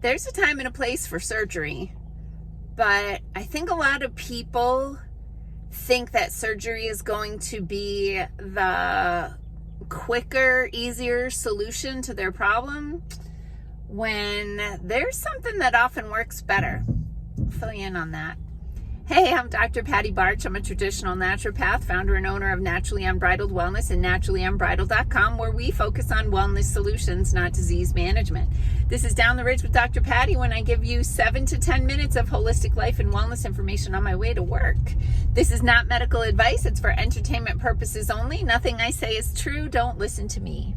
there's a time and a place for surgery, but I think a lot of people think that surgery is going to be the quicker, easier solution to their problem, when there's something that often works better. I'll fill you in on that. Hey, I'm Dr. Patty Barch. I'm a traditional naturopath, founder and owner of Naturally Unbridled Wellness and naturallyunbridled.com, where we focus on wellness solutions, not disease management. This is Down the Ridge with Dr. Patty, when I give you 7 to 10 minutes of holistic life and wellness information on my way to work. This is not medical advice. It's for entertainment purposes only. Nothing I say is true. Don't listen to me.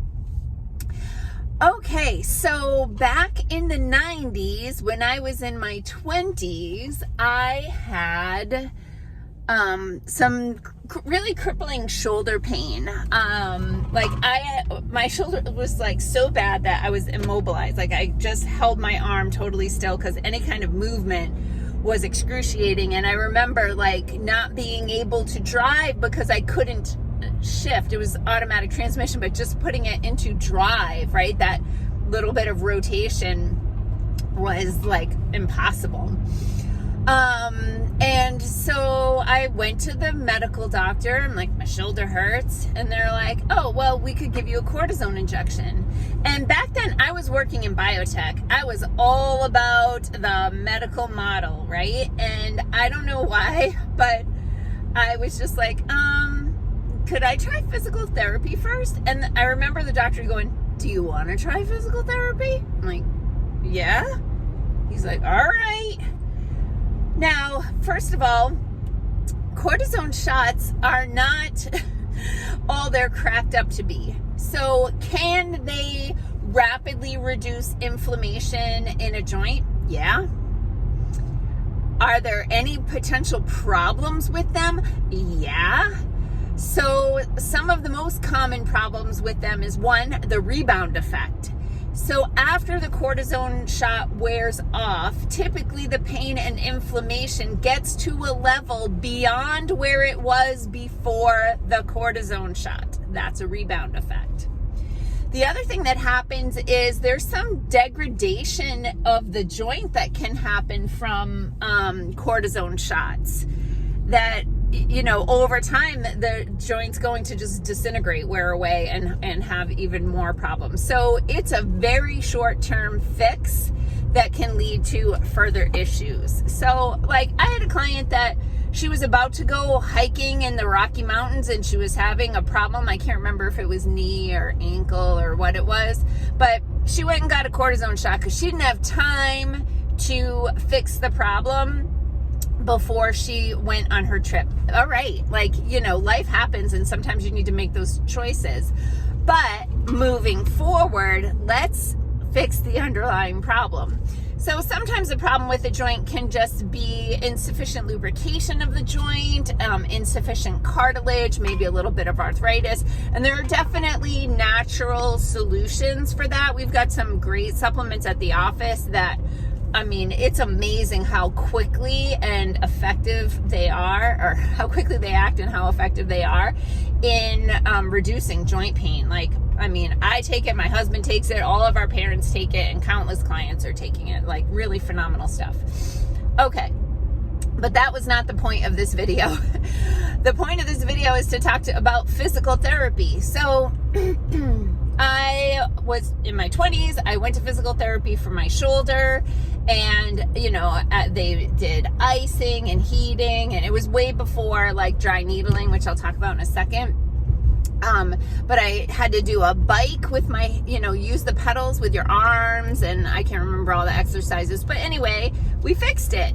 Okay, so back in the 90s, when I was in my 20s, I had some really crippling shoulder pain. My shoulder was like so bad that I was immobilized. Like I just held my arm totally still because any kind of movement was excruciating. And I remember like not being able to drive because I couldn't shift. It was automatic transmission, but just putting it into drive, right? That little bit of rotation was like impossible. And so I went to the medical doctor. I'm like, my shoulder hurts. And they're like, oh, well, we could give you a cortisone injection. And back then I was working in biotech. I was all about the medical model, right? And I don't know why, but I was just like, could I try physical therapy first? And I remember the doctor going, do you want to try physical therapy? I'm like, yeah. He's like, all right. Now, first of all, cortisone shots are not all they're cracked up to be. So can they rapidly reduce inflammation in a joint? Yeah. Are there any potential problems with them? Yeah. So some of the most common problems with them is one, the rebound effect. So after the cortisone shot wears off, typically the pain and inflammation gets to a level beyond where it was before the cortisone shot. That's a rebound effect. The other thing that happens is there's some degradation of the joint that can happen from cortisone shots that, you know, over time, the joint's going to just disintegrate, wear away, and have even more problems. So it's a very short-term fix that can lead to further issues. So, like, I had a client that she was about to go hiking in the Rocky Mountains and she was having a problem. I can't remember if it was knee or ankle or what it was, but she went and got a cortisone shot because she didn't have time to fix the problem before she went on her trip. All right, like, you know, life happens and sometimes you need to make those choices. But moving forward, let's fix the underlying problem. So sometimes the problem with the joint can just be insufficient lubrication of the joint, insufficient cartilage, maybe a little bit of arthritis. And there are definitely natural solutions for that. We've got some great supplements at the office that, I mean, it's amazing how quickly and effective they are, or how quickly they act and how effective they are in reducing joint pain. Like, I mean, I take it, my husband takes it, all of our parents take it, and countless clients are taking it. Like, really phenomenal stuff. Okay, but that was not the point of this video. The point of this video is to talk about physical therapy. So I was in my 20s. I went to physical therapy for my shoulder, and, you know, they did icing and heating, and it was way before like dry needling, which I'll talk about in a second. But I had to do a bike with my, you know, use the pedals with your arms, and I can't remember all the exercises, but anyway, we fixed it.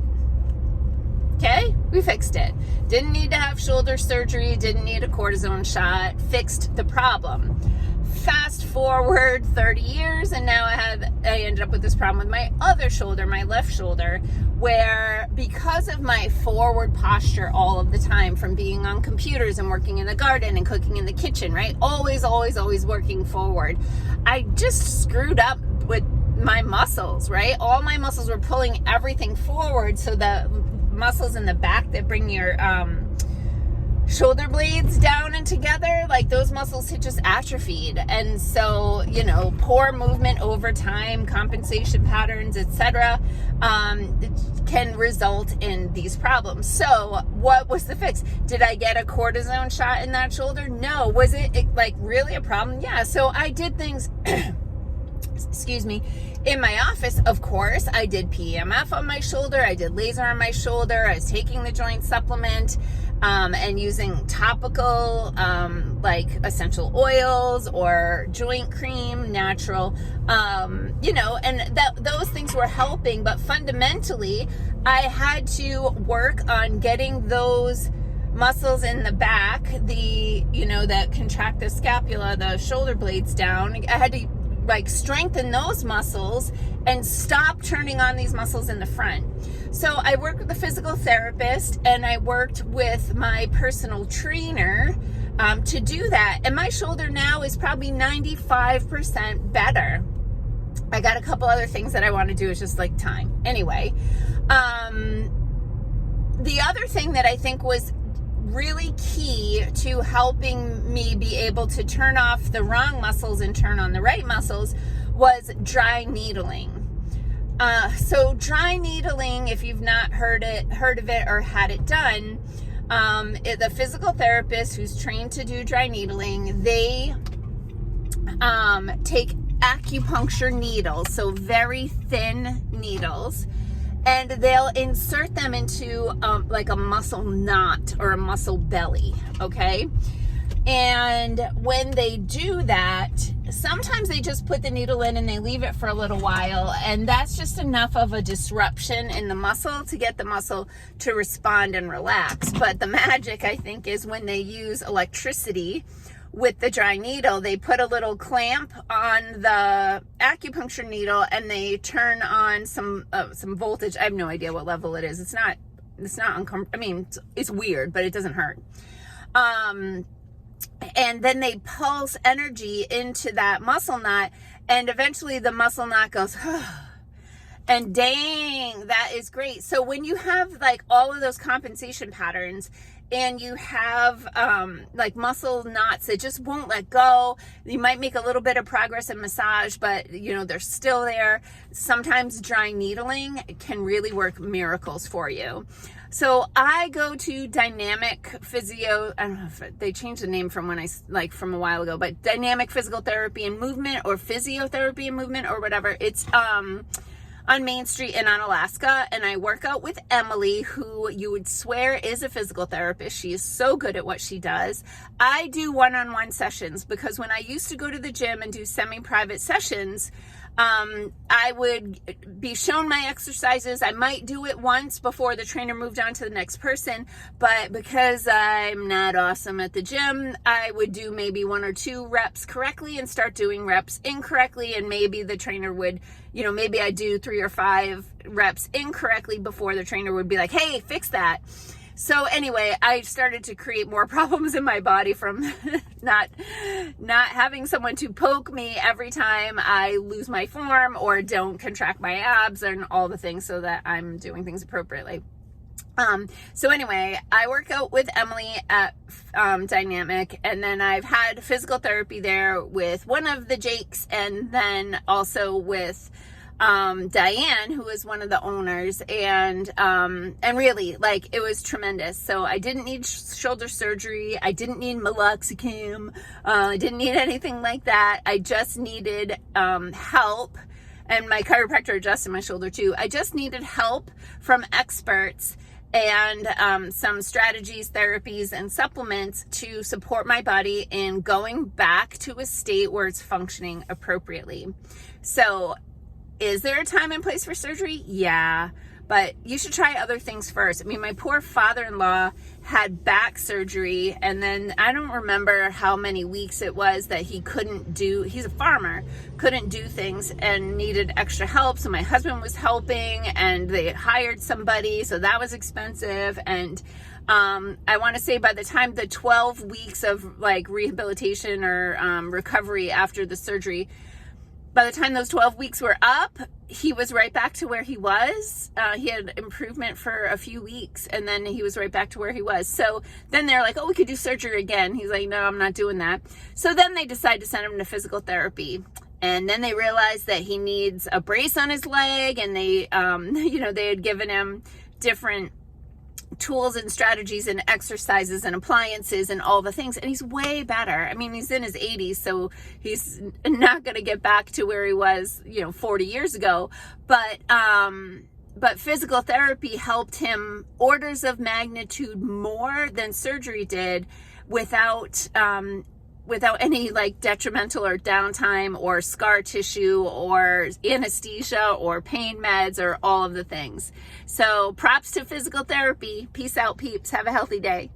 Okay, we fixed it. Didn't need to have shoulder surgery, didn't need a cortisone shot, fixed the problem. Fast forward 30 years, and now I ended up with this problem with my other shoulder, my left shoulder, where because of my forward posture all of the time from being on computers and working in the garden and cooking in the kitchen, right? Always working forward. I just screwed up with my muscles, right? All my muscles were pulling everything forward, so the muscles in the back that bring your shoulder blades down and together, like those muscles had just atrophied. And so, you know, poor movement over time, compensation patterns, etc., can result in these problems. So what was the fix? Did I get a cortisone shot in that shoulder? No. Was it like really a problem? Yeah. So I did things excuse me, in my office. Of course, I did PEMF on my shoulder. I did laser on my shoulder. I was taking the joint supplement, and using topical, like essential oils or joint cream, natural, you know, and those things were helping. But fundamentally, I had to work on getting those muscles in the back, you know, that contract the scapula, the shoulder blades down. I had to like strengthen those muscles and stop turning on these muscles in the front. So I worked with a physical therapist, and I worked with my personal trainer to do that. And my shoulder now is probably 95% better. I got a couple other things that I want to do. It's just like time. Anyway, the other thing that I think was really key to helping me be able to turn off the wrong muscles and turn on the right muscles was dry needling. So dry needling, if you've not heard of it or had it done, the physical therapist who's trained to do dry needling, they take acupuncture needles, so very thin needles, and they'll insert them into like a muscle knot or a muscle belly, okay? And when they do that, sometimes they just put the needle in and they leave it for a little while, and that's just enough of a disruption in the muscle to get the muscle to respond and relax. But the magic, I think, is when they use electricity with the dry needle. They put a little clamp on the acupuncture needle and they turn on some voltage. I have no idea what level it is. It's not uncomfortable. I mean, it's weird, but it doesn't hurt. And then they pulse energy into that muscle knot, and eventually the muscle knot goes, and dang, that is great. So when you have like all of those compensation patterns, and you have like muscle knots that just won't let go, you might make a little bit of progress in massage, but you know, they're still there. Sometimes dry needling can really work miracles for you. So I go to Dynamic Physio, I don't know if they changed the name from from a while ago, but Dynamic Physical Therapy and Movement, or Physiotherapy and Movement, or whatever. It's on Main Street in Alaska, and I work out with Emily, who you would swear is a physical therapist. She is so good at what she does. I do one-on-one sessions because when I used to go to the gym and do semi-private sessions, I would be shown my exercises. I might do it once before the trainer moved on to the next person, but because I'm not awesome at the gym, I would do maybe 1 or 2 reps correctly and start doing reps incorrectly, and maybe the trainer would, you know, maybe I do 3 or 5 reps incorrectly before the trainer would be like, hey, fix that. So anyway, I started to create more problems in my body from not having someone to poke me every time I lose my form or don't contract my abs and all the things, so that I'm doing things appropriately. So anyway, I work out with Emily at Dynamic, and then I've had physical therapy there with one of the Jakes, and then also with Diane, who is one of the owners, and really, like, it was tremendous. So I didn't need shoulder surgery. I didn't need meloxicam. I didn't need anything like that. I just needed help, and my chiropractor adjusted my shoulder too. I just needed help from experts and some strategies, therapies, and supplements to support my body in going back to a state where it's functioning appropriately. So is there a time and place for surgery? Yeah, but you should try other things first. I mean, my poor father-in-law had back surgery, and then I don't remember how many weeks it was that he couldn't do, he's a farmer, couldn't do things and needed extra help. So my husband was helping, and they hired somebody, so that was expensive. And I want to say by the time the 12 weeks of like rehabilitation or recovery after the surgery, by the time those 12 weeks were up, he was right back to where he was. He had improvement for a few weeks, and then he was right back to where he was. So then they're like, oh, we could do surgery again. He's like, no, I'm not doing that. So then they decide to send him to physical therapy. And then they realized that he needs a brace on his leg, and they, they had given him different tools and strategies and exercises and appliances and all the things, and he's way better. I mean, he's in his 80s, so he's not going to get back to where he was 40 years ago, but physical therapy helped him orders of magnitude more than surgery did, without any like detrimental or downtime or scar tissue or anesthesia or pain meds or all of the things. So props to physical therapy. Peace out, peeps. Have a healthy day.